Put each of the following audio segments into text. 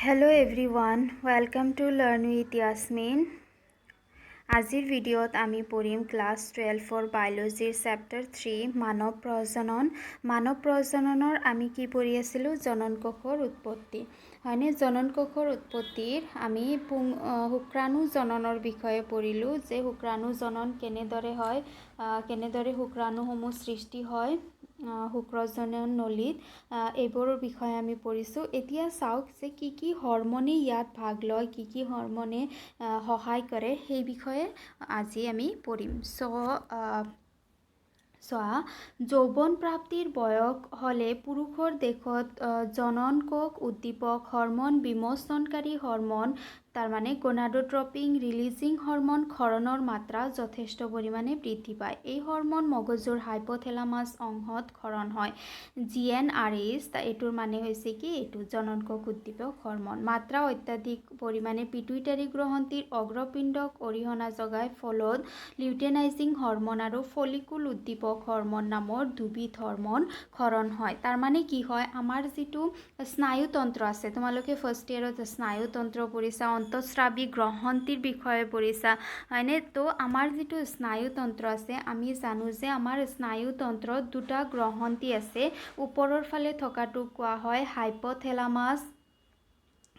Hello everyone, welcome to Learn with Yasmin. আজিৰ ভিডিঅ'ত আমি পঢ়িম ক্লাছ 12 বায়োলজিৰ চেপ্টাৰ 3 মানৱ প্ৰজননৰ আমি কি পঢ়ি আছিলোঁ জনন কোষৰ উৎপত্তি হয়নে জনন কোষৰ উৎপত্তিৰ আমি শুক্ৰাণু জননৰ বিষয়ে পঢ়িলোঁ যে শুক্ৰাণু জনন কেনেদৰে হয় কেনেদৰে শুক্ৰাণুসমূহ সৃষ্টি হয় শুক্ৰজনন নলীত এইবোৰৰ বিষয়ে আমি পঢ়িছোঁ এতিয়া চাওক যে কি হৰমনে ইয়াত ভাগ লয় কি হৰমনে সহায় কৰে সেই বিষয়ে আজি আমি পঢ়িম যৌৱন প্ৰাপ্তিৰ বয়স হ'লে পুৰুষৰ দেহত জনন কোষ উদ্দীপক হৰমন বিমোচনকাৰী হৰমন তাৰ মানে গনাডোট্ৰপিন ৰিলিজিং হৰমন ক্ষৰণৰ মাত্ৰা যথেষ্ট পৰিমাণে বৃদ্ধি পায় এই হৰমন মগজুৰ হাইপোথেলামাছ অংশত ক্ষৰণ হয় GnRH এইটোৰ মানে হৈছে কি এইটো জনন কোষ উদ্দীপক হৰমন মাত্ৰা অত্যাধিক পৰিমাণে পিটুইটাৰী গ্ৰন্থিৰ অগ্ৰপিণ্ডক অৰিহণা যোগায় ফলত লিউটেনাইজিং হৰমন আৰু ফলিকুল উদ্দীপক হৰমন নামৰ দুবিধ হৰমন ক্ষৰণ হয় তাৰ মানে কি হয় আমাৰ যিটো স্নায়ুতন্ত্ৰ আছে তোমালোকে ফাৰ্ষ্ট ইয়াৰত স্নায়ুতন্ত্ৰ পঢ়িছা অন্তঃস্ৰাৱী গ্ৰন্থিৰ বিষয়ে পঢ়িছা হয়নে তো আমাৰ যিটো স্নায়ুতন্ত্ৰ আছে আমি জানো যে আমাৰ স্নায়ুতন্ত্ৰত দুটা গ্ৰন্থি আছে ওপৰৰ ফালে থকাটো কোৱা হয়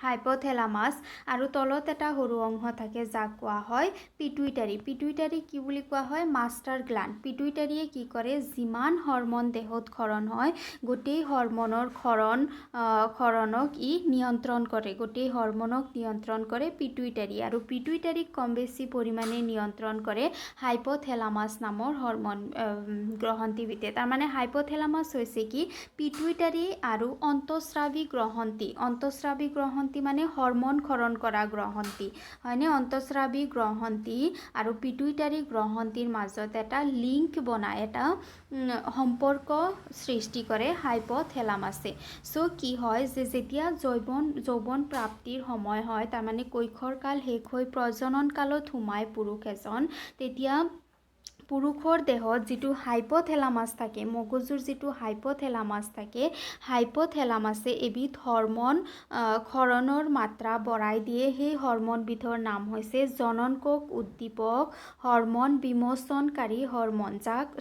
হাইপোথেলামাছ আৰু তলত এটা সৰু অংশ থাকে যাক কোৱা হয় পিটুইটাৰী কি বুলি কোৱা হয় মাষ্টাৰ গ্ল্যান্ড পিটুইটাৰীয়ে কি কৰে যিমান হৰমন দেহত ক্ষৰণ হয় গোটেই হৰমনৰ ক্ষৰণক ই নিয়ন্ত্ৰণ কৰে গোটেই হৰমনক নিয়ন্ত্ৰণ কৰে পিটুইটাৰী আৰু পিটুইটাৰীক কম বেছি পৰিমাণে নিয়ন্ত্ৰণ কৰে হাইপোথেলামাছ নামৰ হৰমন গ্ৰন্থিবিধে তাৰ মানে হাইপোথেলামাছ হৈছে কি পিটুইটাৰী আৰু অন্তঃস্ৰাৱী গ্ৰন্থি মানে হৰমন ক্ষৰণ কৰা গ্ৰন্থি হয়নে অন্তঃস্ৰাৱী গ্ৰন্থি আৰু পিটুইটাৰী গ্ৰন্থিৰ মাজত এটা লিংক বনায় এটা সম্পৰ্ক সৃষ্টি কৰে হাইপোথেলামাছে কি হয় যে যেতিয়া যৌৱন প্ৰাপ্তিৰ সময় হয় তাৰ মানে কৈশোৰ কাল শেষ হৈ প্ৰজনন কালত সোমায় পুৰুষ এজন তেতিয়া পুৰুষৰ দেহত যিটো হাইপোথেলামাছ থাকে মগজুৰ যিটো হাইপোথেলামাছ থাকে হাইপোথেলামাছে এবিধ হৰমন ক্ষৰণৰ মাত্ৰা বঢ়াই দিয়ে সেই হৰমনবিধৰ নাম হৈছে জনন কোষ উদ্দীপক হৰমন বিমোচনকাৰী হৰমন যাক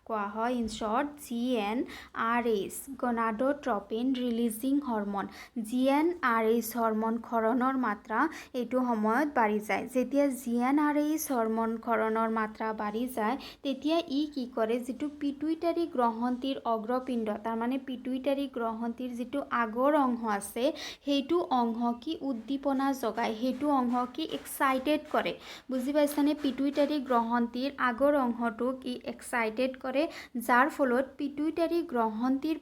কোৱা হয় in short GnRH gonadotropin releasing hormone GnRH hormone ক্ষৰণৰ মাত্ৰা এইটো সময়ত বাঢ়ি যায় যেতিয়া GnRH হৰমন ক্ষৰণৰ মাত্ৰা বাঢ়ি যায় তেতিয়া ই কি কৰে যিটো পিটুইটাৰী গ্ৰন্থিৰ অগ্ৰপিণ্ড তাৰ মানে পিটুইটাৰী গ্ৰন্থিৰ যিটো আগৰ অংশ আছে সেইটো অংশ কি উদ্দীপনা যোগায় সেইটো অংশ কি এক্সাইটেড কৰে বুজি পাইছানে পিটুইটাৰী গ্ৰন্থিৰ আগৰ অংশটোক ই এক্সাইটেড কৰে যাৰ ফলত পিটুইটাৰী গ্ৰন্থিৰ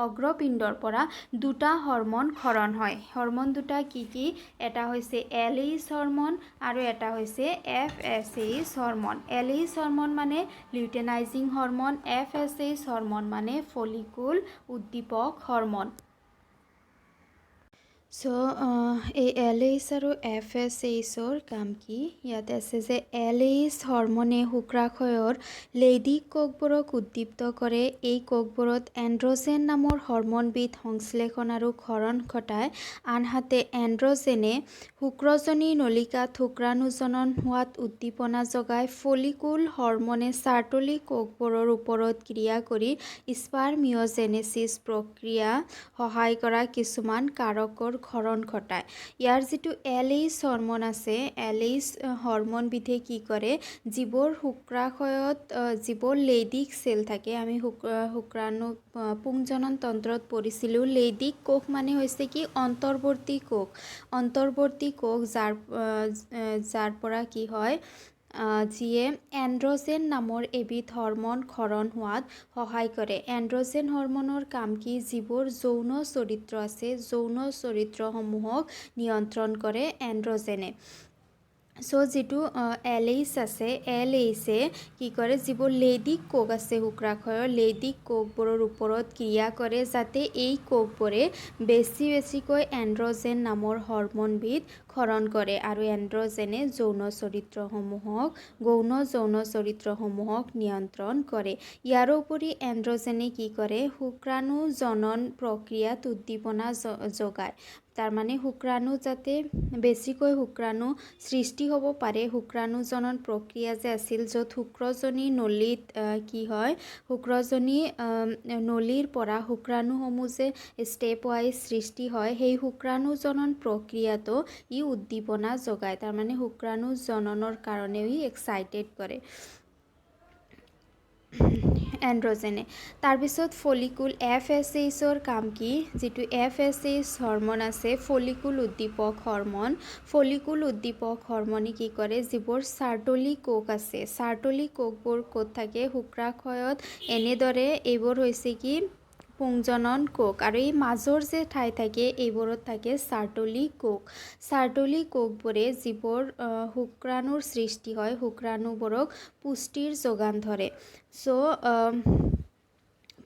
অগ্ৰপিণ্ডৰ পৰা দুটা হৰমন ক্ষৰণ হয় হৰমন দুটা কি এটা হৈছে LH হৰমন আৰু এটা হৈছে FSH হৰমন LH হৰমন মানে লিউটেনাইজিং হৰমন FSH হৰমন মানে ফলিকুল উদ্দীপক হৰমন এই LH আৰু FSHৰ কাম কি ইয়াতে আছে যে LH হৰমনে শুক্ৰাশয়ৰ লেইদিক কোষবোৰক উদ্দীপ্ত কৰে এই কোষবোৰত এন্ড্ৰজেন নামৰ হৰমনবিধ সংশ্লেষণ আৰু ক্ষৰণ ঘটায় আনহাতে এন্ড্ৰজেনে শুক্ৰজনী নলিকাত শুক্ৰাণুজনন হোৱাত উদ্দীপনা যোগায় ফলিকুল হৰমনে চাৰ্টলি কোষবোৰৰ ওপৰত ক্ৰিয়া কৰি স্পাৰ্মিঅজেনেচিছ প্ৰক্ৰিয়া সহায় কৰা কিছুমান কাৰকৰ ক্ষৰণ ঘটায় ইয়াৰ যিটো LH হৰমন আছে LH হৰমনবিধে কি কৰে যিবোৰ শুক্ৰাশয়ত যিবোৰ লেইদিক চেল থাকে আমি শুক্ৰাণু পুংজনন তন্ত্ৰত পঢ়িছিলোঁ লেইদিক কোষ মানে হৈছে কি অন্তৰ্বৰ্তী কোষ যাৰ পৰা কি হয় যিয়ে এন্ড্ৰজেন নামৰ এবিধ হৰমন ক্ষৰণ হোৱাত সহায় কৰে এন্ড্ৰজেন হৰমনৰ কাম কি যিবোৰ যৌন চৰিত্ৰ আছে যৌন চৰিত্ৰসমূহক নিয়ন্ত্ৰণ কৰে এন্ড্ৰজেনে যিটো LH আছে LHয়ে কি কৰে যিবোৰ লেইদিক কোষ আছে শুক্ৰাশয়ৰ লেইদিক কোষবোৰৰ ওপৰত ক্ৰিয়া কৰে যাতে এই কোষবোৰে বেছিকৈ এন্ড্ৰজেন নামৰ হৰমনবিধ ক্ষৰণ কৰে আৰু এন্ড্ৰজেনে যৌন চৰিত্ৰসমূহক গৌণ যৌন চৰিত্ৰসমূহক নিয়ন্ত্ৰণ কৰে। ইয়াৰোপৰি এন্ড্ৰজেনে কি কৰে, শুক্ৰাণু জনন প্ৰক্ৰিয়াত উদ্দীপনা যোগায়। তাৰমানে শুক্ৰাণু যাতে বেছিকৈ শুক্ৰাণু সৃষ্টি হ'ব পাৰে, শুক্ৰাণু জনন প্ৰক্ৰিয়া যে আছিল য'ত শুক্ৰজনী নলীত কি হয়, শুক্ৰজনী নলীৰ পৰা শুক্ৰাণুসমূহ যে ষ্টেপ ৱাইজ সৃষ্টি হয়, সেই শুক্ৰাণু জনন প্ৰক্ৰিয়াটো ই উদ্দীপনা যোগায়। তাৰমানে শুক্ৰাণু জননৰ কাৰণেও ই এক্সাইটেড কৰে এন্ড্ৰজেনে। তাৰপিছত ফলিকুল FSHৰ কাম কি, যিটো FSH হৰমন আছে, ফলিকুল উদ্দীপক হৰমন, ফলিকুল উদ্দীপক হৰমনে কি কৰে, যিবোৰ চাৰ্টলি কোষ আছে, চাৰ্টলি কোষবোৰ ক'ত থাকে, শুক্ৰাশয়ত। এনেদৰে এইবোৰ হৈছে কি পুংজনন কোষ, আৰু এই মাজৰ যে ঠাই থাকে এইবোৰত থাকে চাৰ্টলি কোষ। চাৰ্টলি কোষবোৰে যিবোৰ শুক্ৰাণুৰ সৃষ্টি হয়, শুক্ৰাণুবোৰক পুষ্টিৰ যোগান ধৰে। চ'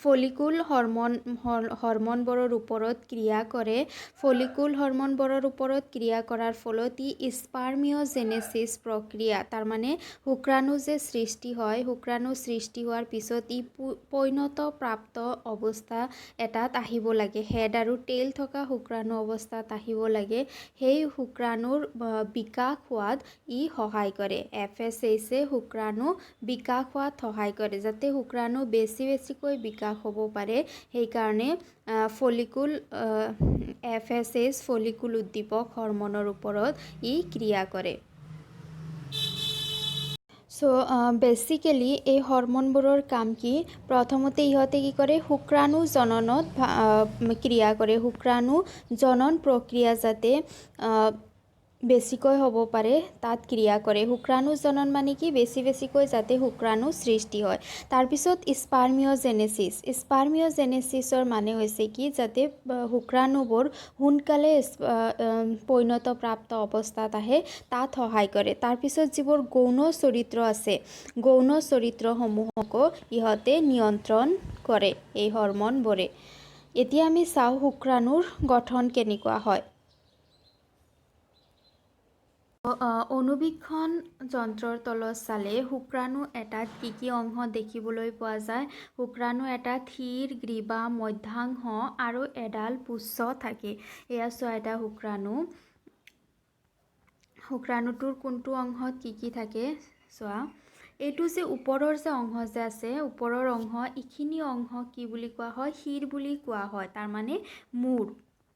ফলিকুল হৰমনবোৰৰ ওপৰত ক্ৰিয়া কৰে। ফলিকুল হৰমনবোৰৰ ওপৰত ক্ৰিয়া কৰাৰ ফলত ই স্পাৰ্মিঅজেনেচিছ প্ৰক্ৰিয়া, তাৰমানে শুক্ৰাণু যে সৃষ্টি হয়, শুক্ৰাণু সৃষ্টি হোৱাৰ পিছত ই পৈণতপ্ৰাপ্ত অৱস্থা এটাত আহিব লাগে, হেড আৰু টেইল থকা শুক্ৰাণু অৱস্থাত আহিব লাগে। সেই শুক্ৰাণুৰ বিকাশ হোৱাত ই সহায় কৰে। FSHে শুক্ৰাণু বিকাশ হোৱাত সহায় কৰে, যাতে শুক্ৰাণু বেছিকৈ বিকাশ হ'ব পাৰে। সেইকাৰণে ফলিকুল FSH ফলিকুল উদ্দীপক হৰমনৰ ওপৰত ই ক্ৰিয়া কৰে। চ' বেচিকেলি এই হৰমনবোৰৰ কাম কি, প্ৰথমতে ইহঁতে কি কৰে, শুক্ৰাণু জননত ক্ৰিয়া কৰে। শুক্ৰাণু জনন প্ৰক্ৰিয়া যাতে বেছিকৈ হ'ব পাৰে তাত ক্ৰিয়া কৰে। শুক্ৰাণু জনন মানে কি, বেছিকৈ যাতে শুক্ৰাণু সৃষ্টি হয়। তাৰপিছত স্পাৰ্মিঅজেনেচিছ, স্পাৰ্মিঅজেনেচিছৰ মানে হৈছে কি, যাতে শুক্ৰাণুবোৰ সোনকালে পৈণতপ্ৰাপ্ত অৱস্থাত আহে, তাত সহায় কৰে। তাৰপিছত যিবোৰ গৌণ চৰিত্ৰ আছে, গৌণ চৰিত্ৰসমূহকো ইহঁতে নিয়ন্ত্ৰণ কৰে এই হৰমনবোৰে। এতিয়া আমি চাওঁ শুক্ৰাণুৰ গঠন কেনেকুৱা হয়। অনুবীক্ষণ যন্ত্ৰৰ তলত চালে শুক্ৰাণু এটাত কি কি অংশ দেখিবলৈ পোৱা যায়। শুক্ৰাণু এটাত শিৰ, গ্ৰীবা, মধ্যাংশ আৰু এডাল পুচ্ছ থাকে। এয়া চোৱা এটা শুক্ৰাণু, শুক্ৰাণুটোৰ কোনটো অংশত কি কি থাকে চোৱা। এইটো যে ওপৰৰ যে অংশ যে আছে, ওপৰৰ অংশ, এইখিনি অংশ কি বুলি কোৱা হয়, শিৰ বুলি কোৱা হয়, তাৰমানে মূৰ।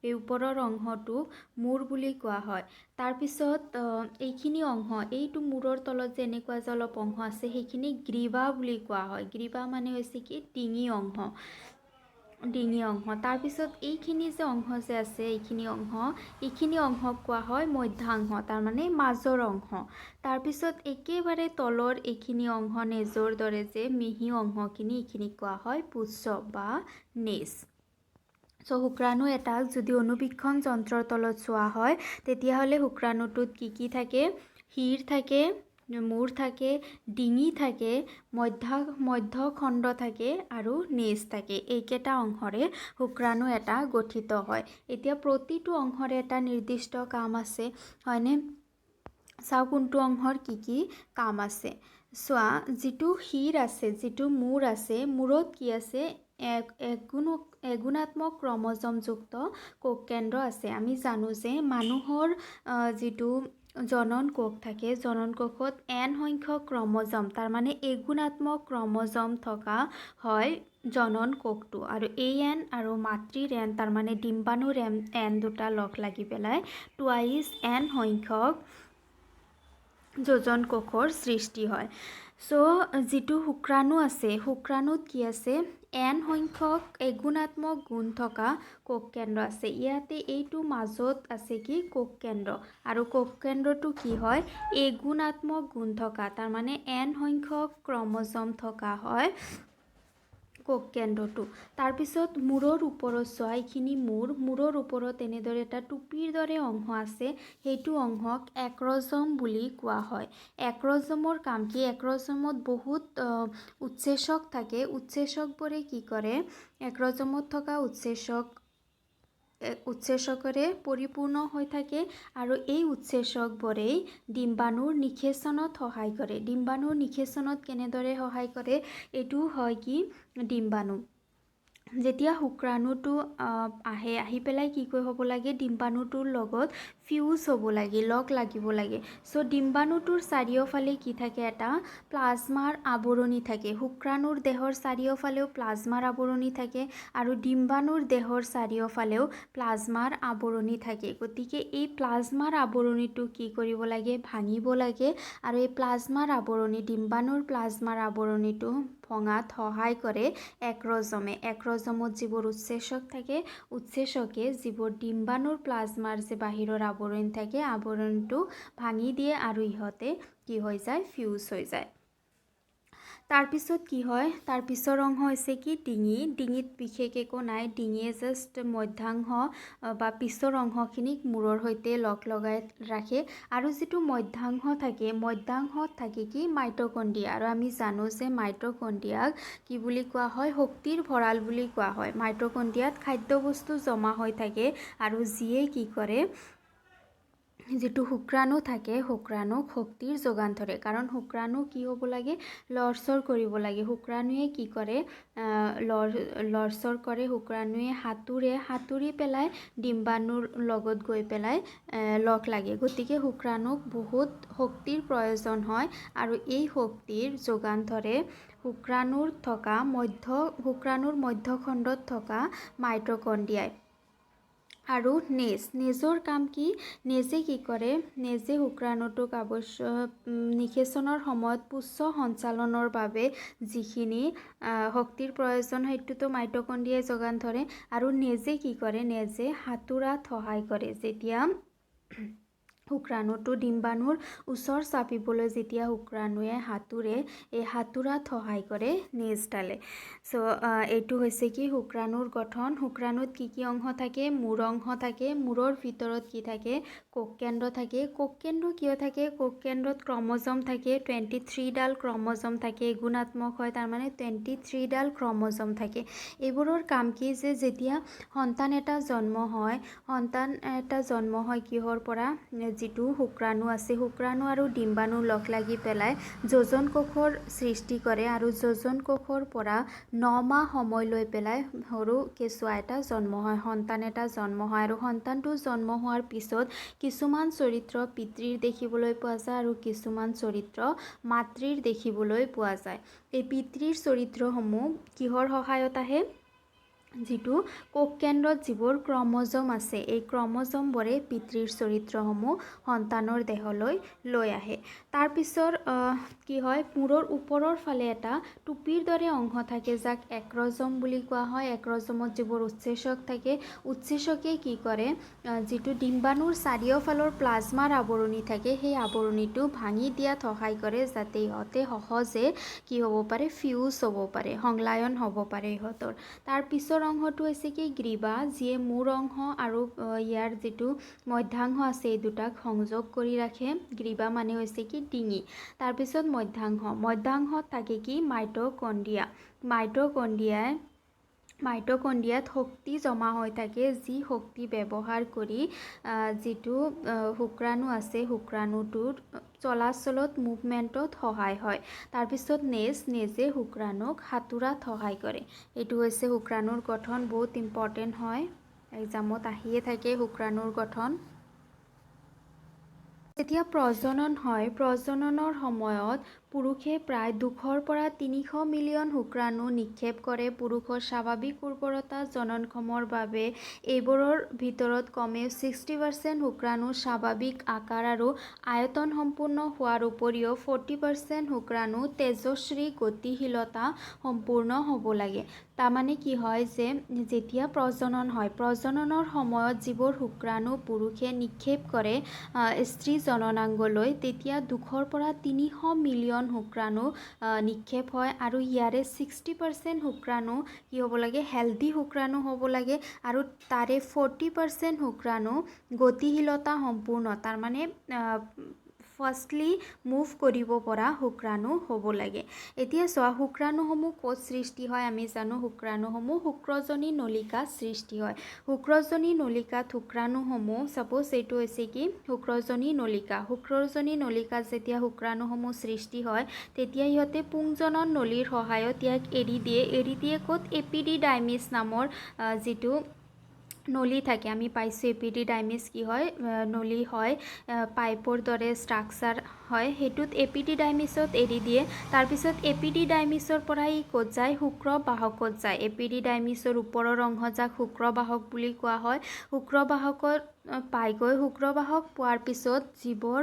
এই ওপৰৰ অংশটোক মূৰ বুলি কোৱা হয়। তাৰপিছত এইখিনি অংশ, এইটো মূৰৰ তলত যে এনেকুৱা যে অলপ অংশ আছে, সেইখিনি গ্ৰীবা বুলি কোৱা হয়। গ্ৰীবা মানে হৈছে কি, ডিঙি অংশ, ডিঙি অংশ। তাৰপিছত এইখিনি যে অংশ যে আছে, এইখিনি অংশক কোৱা হয় মধ্যাংশ, তাৰমানে মাজৰ অংশ। তাৰপিছত একেবাৰে তলৰ এইখিনি অংশ, নেজৰ দৰে যে মিহি অংশখিনি, এইখিনিক কোৱা হয় পুচ্ছ বা নেজ। চ' শুক্ৰাণু এটাক যদি অনুবীক্ষণ যন্ত্ৰৰ তলত চোৱা হয়, তেতিয়াহ'লে শুক্ৰাণুটোত কি কি থাকে, শিৰ থাকে, মূৰ থাকে, ডিঙি থাকে, মধ্যখণ্ড থাকে আৰু নেজ থাকে। এইকেইটা অংশৰে শুক্ৰাণু এটা গঠিত হয়। এতিয়া প্ৰতিটো অংশৰে এটা নিৰ্দিষ্ট কাম আছে, হয়নে? চাওঁ কোনটো অংশৰ কি কি কাম আছে। চোৱা, যিটো শিৰ আছে, যিটো মূৰ আছে, মূৰত কি আছে, এগুণাত্মক ক্ৰমজমযুক্ত কোষকেন্দ্ৰ আছে। আমি জানো যে মানুহৰ যিটো জনন কোষ থাকে, জনন কোষত N সংখ্যক ক্ৰমজম, তাৰমানে এগুণাত্মক ক্ৰমজম থকা হয় জনন কোষটো। আৰু এই N আৰু মাতৃৰ N, তাৰমানে ডিম্বাণুৰ N দুটা লগ লাগি পেলাই টুৱাইচ N সংখ্যক যোজন কোষৰ সৃষ্টি হয়। চ' যিটো শুক্ৰাণু আছে, শুক্ৰাণুত কি আছে, N সংখ্যক এগুণাত্মক গুণ থকা কোষকেন্দ্ৰ আছে। ইয়াতে এইটো মাজত আছে কি, কোষকেন্দ্ৰ, আৰু কোষকেন্দ্ৰটো কি হয়, এগুণাত্মক গুণ থকা, তাৰমানে N সংখ্যক ক্ৰমজম থকা হয় কোষকেন্দ্ৰটো। তাৰপিছত মূৰৰ ওপৰত চোৱা, এইখিনি মূৰৰ ওপৰত এনেদৰে এটা টুপিৰ দৰে অংশ আছে, সেইটো অংশক এক্ৰজম বুলি কোৱা হয়। এক্ৰজমৰ কাম কি, এক্ৰজমত বহুত উৎসেচক থাকে। উৎসেচকবোৰে কি কৰে, এক্ৰজমত থকা উৎসেচক উৎসেচকেৰে পৰিপূৰ্ণ হৈ থাকে আৰু এই উৎসেচকবোৰেই ডিম্বাণুৰ নিষেচনত সহায় কৰে। ডিম্বাণুৰ নিষেচনত কেনেদৰে সহায় কৰে? এইটো হয় কি ডিম্বাণু যেতিয়া শুক্ৰাণুটো আহি পেলাই কি হ'ব লাগে, ডিম্বাণুটোৰ লগত ফিউজ হ'ব লাগে, লগ লাগিব লাগে। চ' ডিম্বাণুটোৰ চাৰিওফালে কি থাকে? এটা প্লাজমাৰ আৱৰণি থাকে। শুক্ৰাণুৰ দেহৰ চাৰিওফালেও প্লাজমাৰ আৱৰণি থাকে আৰু ডিম্বাণুৰ দেহৰ চাৰিওফালেও প্লাজমাৰ আৱৰণি থাকে। গতিকে এই প্লাজমাৰ আৱৰণিটো কি কৰিব লাগে? ভাঙিব লাগে আৰু এই প্লাজমাৰ আৱৰণি, ডিম্বাণুৰ প্লাজমাৰ আৱৰণিটো ভঙাত সহায় কৰে এক্ৰজমে। এক্ৰজমত যিবোৰ উৎসেচক থাকে, উৎসেচকে যিবোৰ ডিম্বাণুৰ প্লাজমাৰ যে বাহিৰৰ আৱৰণ থাকে, আৱৰণটো ভাঙি দিয়ে আৰু ইহঁতে কি হৈ যায়? ফিউজ হৈ যায়। তাৰপিছত কি হয়? তাৰ পিছৰ অংশ হৈছে কি ডিঙি। ডিঙিত বিশেষ একো নাই, ডিঙিয়ে জাষ্ট মধ্যাংশ বা পিছৰ অংশখিনিক মূৰৰ সৈতে লগাই ৰাখে আৰু যিটো মধ্যাংশ থাকে, মধ্যাংশত থাকে কি মাইটকণ্ড্ৰিয়া। আৰু আমি জানো যে মাইটকণ্ড্ৰিয়াক কি বুলি কোৱা হয়? শক্তিৰ ভঁৰাল বুলি কোৱা হয়। মাইটকণ্ড্ৰিয়াত খাদ্যবস্তু জমা হৈ থাকে আৰু যিয়ে কি কৰে, যিটো শুক্ৰাণু থাকে, শুক্ৰাণুক শক্তিৰ যোগান ধৰে। কাৰণ শুক্ৰাণু কি হ'ব লাগে? লৰচৰ কৰিব লাগে। শুক্ৰাণুৱে কি কৰে? লৰচৰ কৰে। শুক্ৰাণুৱে সাঁতুৰি পেলাই ডিম্বাণুৰ লগত গৈ পেলাই লগ লাগে। গতিকে শুক্ৰাণুক বহুত শক্তিৰ প্ৰয়োজন হয় আৰু এই শক্তিৰ যোগান ধৰে শুক্ৰাণুৰ মধ্যখণ্ডত থকা মাইটকণ্ড্ৰিয়াই। আৰু নেজৰ কাম কি? নেজে কি কৰে? নেজে শুক্ৰাণুটোক নিষেচনৰ সময়ত পুষ্প সঞ্চালনৰ বাবে যিখিনি শক্তিৰ প্ৰয়োজন সেইটোতো মাইটকণ্ড্ৰিয়াই যোগান ধৰে। আৰু নেজে কি কৰে? নেজে সাঁতোৰাত সহায় কৰে। যেতিয়া শুক্ৰাণুটো ডিম্বাণুৰ ওচৰ চাপিবলৈ যেতিয়া শুক্ৰাণুৱে সাঁতোৰে, এই সাঁতোৰাত সহায় কৰে নেজডালে। চ' এইটো হৈছে কি শুক্ৰাণুৰ গঠন। শুক্ৰাণুত কি কি অংশ থাকে? মূৰ অংশ থাকে। মূৰৰ ভিতৰত কি থাকে? কোষকেন্দ্ৰ থাকে। কোষকেন্দ্ৰ কিয় থাকে? কোষকেন্দ্ৰত ক্ৰমজম থাকে। 23ডাল ক্ৰমজম থাকে। গুণাত্মক হয়, তাৰমানে 23ডাল ক্ৰমজম থাকে। এইবোৰৰ কাম কি? যে যেতিয়া সন্তান এটা জন্ম হয় কিহৰ পৰা? যিটো শুক্ৰাণু আছে, শুক্ৰাণু আৰু ডিম্বাণু লগ লাগি পেলাই যোজন কোষৰ সৃষ্টি কৰে আৰু যোজন কোষৰ পৰা 9 মাহ সময় লৈ পেলাই সৰু কেঁচুৱা এটা জন্ম হয়, সন্তান এটা জন্ম হয়। আৰু সন্তানটো জন্ম হোৱাৰ পিছত কিছুমান চৰিত্ৰ পিতৃৰ দেখিবলৈ পোৱা যায় আৰু কিছুমান চৰিত্ৰ মাতৃৰ দেখিবলৈ পোৱা যায়। এই পিতৃৰ চৰিত্ৰসমূহ কিহৰ সহায়ত আহে? যিটো কোষকেন্দ্ৰত যিবোৰ ক্ৰমজম আছে, এই ক্ৰমজমবোৰে পিতৃৰ চৰিত্ৰসমূহ সন্তানৰ দেহলৈ লৈ আহে। তাৰপিছৰ কি হয়? মূৰৰ ওপৰৰ ফালে এটা টুপিৰ দৰে অংশ থাকে, যাক এক্ৰজম বুলি কোৱা হয়। এক্ৰজমত যিবোৰ উৎসেচক থাকে, উৎসেচকে কি কৰে? যিটো ডিম্বাণুৰ চাৰিওফালৰ প্লাজমাৰ আৱৰণি থাকে, সেই আৱৰণিটো ভাঙি দিয়াত সহায় কৰে, যাতে ইহঁতে সহজে কি হ'ব পাৰে? ফিউজ হ'ব পাৰে, সংলায়ন হ'ব পাৰে ইহঁতৰ। তাৰ পিছৰ অংশটো হৈছে কি গ্ৰীবা, যিয়ে মূৰ অংশ আৰু ইয়াৰ যিটো মধ্যাংশ আছে এই দুটাক সংযোগ কৰি ৰাখে। গ্ৰীবা মানে হৈছে কি ডিঙি। তাৰপিছত মধ্যাংশত থাকে কি মাইটকণ্ড্ৰিয়া। মাইটকণ্ড্ৰিয়াত শক্তি জমা হৈ থাকে, যি শক্তি ব্যৱহাৰ কৰি যিটো শুক্ৰাণু আছে, শুক্ৰাণুটোৰ চলাচলত মুভমেণ্টত সহায় হয়। তাৰপিছত নেজে শুক্ৰাণুক সাঁতোৰাত সহায় কৰে। এইটো হৈছে শুক্ৰাণুৰ গঠন। বহুত ইম্পৰ্টেণ্ট হয়, এক্সামত আহিয়ে থাকে শুক্ৰাণুৰ গঠন। যেতিয়া প্ৰজনন হয়, প্ৰজননৰ সময়ত পুৰুষে প্ৰায় 200 পৰা 300 মিলিয়ন শুক্ৰাণু নিক্ষেপ কৰে। পুৰুষৰ স্বাভাৱিক উৰ্বৰতা জননক্ষমৰ বাবে এইবোৰৰ ভিতৰত কমেও 60% শুক্ৰাণু স্বাভাৱিক আকাৰ আৰু আয়তন সম্পূৰ্ণ হোৱাৰ উপৰিও 40% শুক্ৰাণু তেজস্বী গতিশীলতা সম্পূৰ্ণ হ'ব লাগে। তাৰমানে কি হয় যে যেতিয়া প্ৰজনন হয়, প্ৰজননৰ সময়ত যিবোৰ শুক্ৰাণু পুৰুষে নিক্ষেপ কৰে স্ত্ৰী জননাংগলৈ, তেতিয়া 200 পৰা 300 মিলিয়ন শুক্ৰাণু নিক্ষেপ হয় আৰু ইয়াৰে 60% শুক্ৰাণু কি হ'ব লাগে? হেল্ডি শুক্ৰাণু হ'ব লাগে আৰু তাৰে 40% শুক্ৰাণু গতিশীলতা সম্পূৰ্ণ, তাৰমানে ফাৰ্ষ্টলি মুভ কৰিব পৰা শুক্ৰাণু হ'ব লাগে। এতিয়া চোৱা শুক্ৰাণুসমূহ ক'ত সৃষ্টি হয় আমি জানো শুক্ৰাণুসমূহ শুক্ৰজনী নলিকাত সৃষ্টি হয়। শুক্ৰজনী নলিকাত শুক্ৰাণুসমূহ ছাপ'জ এইটো হৈছে কি শুক্ৰজনী নলিকাত যেতিয়া শুক্ৰাণুসমূহ সৃষ্টি হয় তেতিয়া ইহঁতে পুংজনন নলীৰ সহায়ত ইয়াক এৰি দিয়ে ক'ত এপিডিডাইমিছ নামৰ যিটো নলী থাকে আমি পাইছোঁ এপিডিডাইমিছ কি হয় নলী হয় পাইপৰ দৰে ষ্ট্ৰাকচাৰ হয় সেইটোত এপিডিডাইমিছত এৰি দিয়ে। তাৰপিছত এপিডিডাইমিছৰ পৰা ই ক'ত যায় শুক্ৰবাহকত যায়। এপিডিডাইমিছৰ ওপৰৰ অংশ যাক শুক্ৰবাহক বুলি কোৱা হয়। শুক্ৰবাহকত পাইগৈ শুক্ৰবাহক পোৱাৰ পিছত যিবোৰ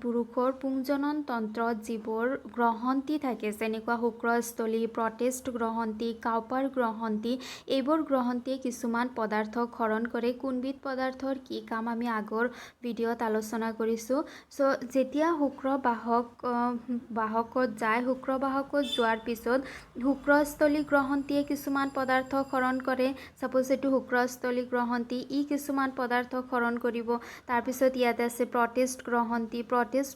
পুৰুষৰ পুংজনন তন্ত্ৰত যিবোৰ গ্ৰহন্থি থাকে যেনেকুৱা শুক্ৰস্থলী প্ৰটেষ্ট গ্ৰহন্থি কাউপাৰ গ্ৰহন্থি এইবোৰ গ্ৰহন্থিয়ে কিছুমান পদাৰ্থ ক্ষৰণ কৰে। কোনবিধ পদাৰ্থৰ কি কাম আমি আগৰ ভিডিঅ'ত আলোচনা কৰিছোঁ। চ' যেতিয়া শুক্ৰবাহকত যায় শুক্ৰবাহকত যোৱাৰ পিছত শুক্ৰস্থলী গ্ৰহন্থিয়ে কিছুমান পদাৰ্থ ক্ষৰণ কৰে। ছাপ'জ এইটো শুক্ৰস্থলী গ্ৰহন্থি ই কিছুমান পদাৰ্থ ক্ষৰণ কৰিব। তাৰপিছত ইয়াত আছে প্ৰটেষ্ট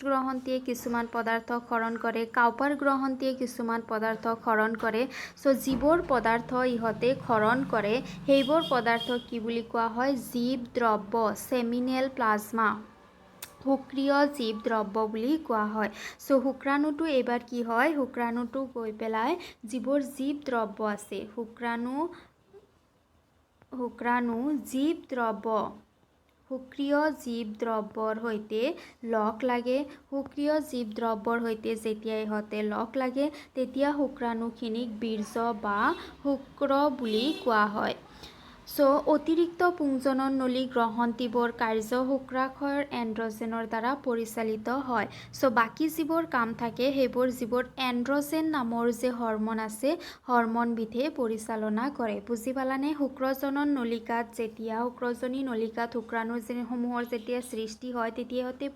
গ্ৰহন্থিয়ে কিছুমান পদাৰ্থ ক্ষৰণ কৰে। কাউপাৰ গ্ৰহন্থিয়ে কিছুমান পদাৰ্থ ক্ষৰণ কৰে। চ' যিবোৰ পদাৰ্থ ইহঁতে ক্ষৰণ কৰে সেইবোৰ পদাৰ্থক কি বুলি কোৱা হয় জীৱ দ্ৰব্য চেমিনেল প্লাজমা সক্ৰিয় জীৱ দ্ৰব্য বুলি কোৱা হয়। চ' শুক্ৰাণুটো এইবাৰ কি হয় শুক্ৰাণুটো গৈ পেলাই যিবোৰ জীৱ দ্ৰব্য আছে শুক্ৰাণু জীৱ দ্ৰব্য সক্ৰিয় জীৱ দ্ৰব্যৰ সৈতে লগ লাগে। সক্ৰিয় জীৱ দ্ৰব্যৰ সৈতে যেতিয়া ইহঁতে লগ লাগে তেতিয়া শুক্ৰাণুখিনিক বীৰ্য বা শুক্ৰ বুলি কোৱা হয়। চ' অতিৰিক্ত পুংজনন নলী গ্ৰহন্থিবোৰ কাৰ্য শুক্ৰাশয়ৰ এণ্ড্ৰজেনৰ দ্বাৰা পৰিচালিত হয়। চ' বাকী যিবোৰ কাম থাকে সেইবোৰ যিবোৰ এণ্ড্ৰজেন নামৰ যে হৰমন আছে হৰমনবিধে পৰিচালনা কৰে। বুজি পালানে? শুক্ৰজনী নলিকাত শুক্ৰাণুসমূহৰ যেতিয়া সৃষ্টি হয় তেতিয়া ইহঁতে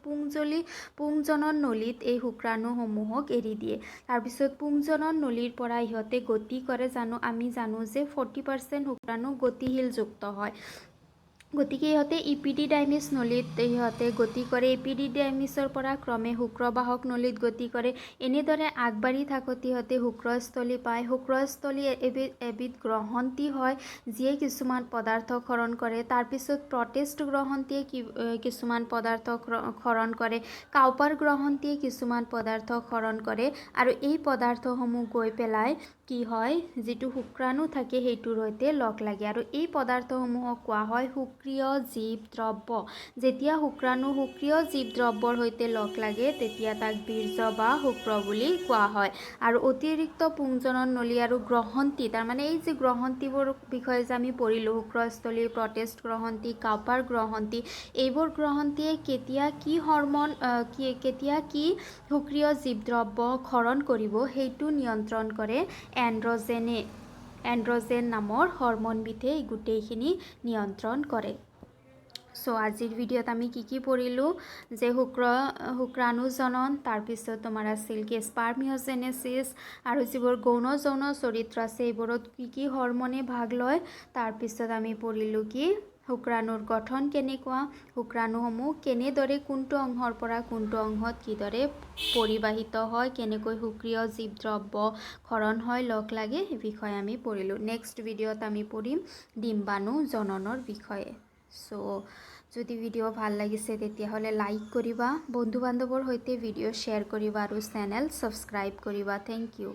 পুংজনন নলীত এই শুক্ৰাণুসমূহক এৰি দিয়ে। তাৰপিছত পুংজনন নলীৰ পৰা ইহঁতে গতি কৰে আমি জানো যে 40% শুক্ৰাণু গতিশীলযুক্ত হয়। গতিকে ইহঁতে ইপিডিডাইমিছ নলীত ইহঁতে গতি কৰে। ইপিডিডাইমিছৰ পৰা ক্ৰমে শুক্ৰবাহক নলীত গতি কৰে। এনেদৰে আগবাঢ়ি থাকোঁতে ইহঁতে শুক্ৰস্থলী পায়। শুক্ৰস্থলী এবিধ গ্ৰহন্থি হয় যিয়ে কিছুমান পদাৰ্থ ক্ষৰণ কৰে। তাৰপিছত প্ৰটেষ্ট গ্ৰহন্থিয়ে কিছুমান পদাৰ্থ ক্ষৰণ কৰে। কাউপাৰ গ্ৰহন্থিয়ে কিছুমান পদাৰ্থ ক্ষৰণ কৰে আৰু এই পদাৰ্থসমূহ গৈ পেলাই কি হয় যিটো শুক্ৰাণু থাকে সেইটোৰ সৈতে লগ লাগে আৰু এই পদাৰ্থসমূহক কোৱা হয় সক্ৰিয় জীৱ দ্ৰব্য। যেতিয়া শুক্ৰাণু সক্ৰিয় জীৱ দ্ৰব্যৰ সৈতে লগ লাগে তেতিয়া তাক বীৰ্য বা শুক্ৰ বুলি কোৱা হয়। আৰু অতিৰিক্ত পুংজনন নলী আৰু গ্ৰহন্থি তাৰমানে এই যে গ্ৰহন্থিবোৰ বিষয়ে যে আমি পঢ়িলোঁ শুক্ৰস্থলী প্ৰটেষ্ট গ্ৰহন্থি কাউপাৰ গ্ৰহন্থি এইবোৰ গ্ৰহন্থিয়ে কেতিয়া কি সক্ৰিয় জীৱ দ্ৰব্য ক্ষৰণ কৰিব সেইটো নিয়ন্ত্ৰণ কৰে এণ্ড্ৰজেন নামৰ হৰমনবিধে গোটেইখিনি নিয়ন্ত্ৰণ কৰে। চ' আজিৰ ভিডিঅ'ত আমি কি পঢ়িলোঁ যে শুক্ৰাণুজনন তাৰপিছত তোমাৰ আছিল কি স্পাৰ্মিঅজেনেচিছ আৰু যিবোৰ গৌণ যৌন চৰিত্ৰ আছে এইবোৰত কি হৰমনে ভাগ লয়। তাৰপিছত আমি পঢ়িলোঁ কি শুক্ৰাণুৰ গঠন কেনেকুৱা শুক্ৰাণুসমূহ কেনেদৰে কোনটো অংশৰ পৰা কোনটো অংশত কিদৰে পৰিবাহিত হয় কেনেকৈ সক্ৰিয় জীৱ দ্ৰব্য ক্ষৰণ হয় লগ লাগে সেই বিষয়ে আমি পঢ়িলোঁ। নেক্সট ভিডিঅ'ত আমি পঢ়িম ডিম্বাণু জননৰ বিষয়ে। চ' যদি ভিডিঅ' ভাল লাগিছে তেতিয়াহ'লে লাইক কৰিবা বন্ধু বান্ধৱৰ সৈতে ভিডিঅ' শ্বেয়াৰ কৰিবা আৰু চেনেল ছাবস্ক্ৰাইব কৰিবা। Thank U.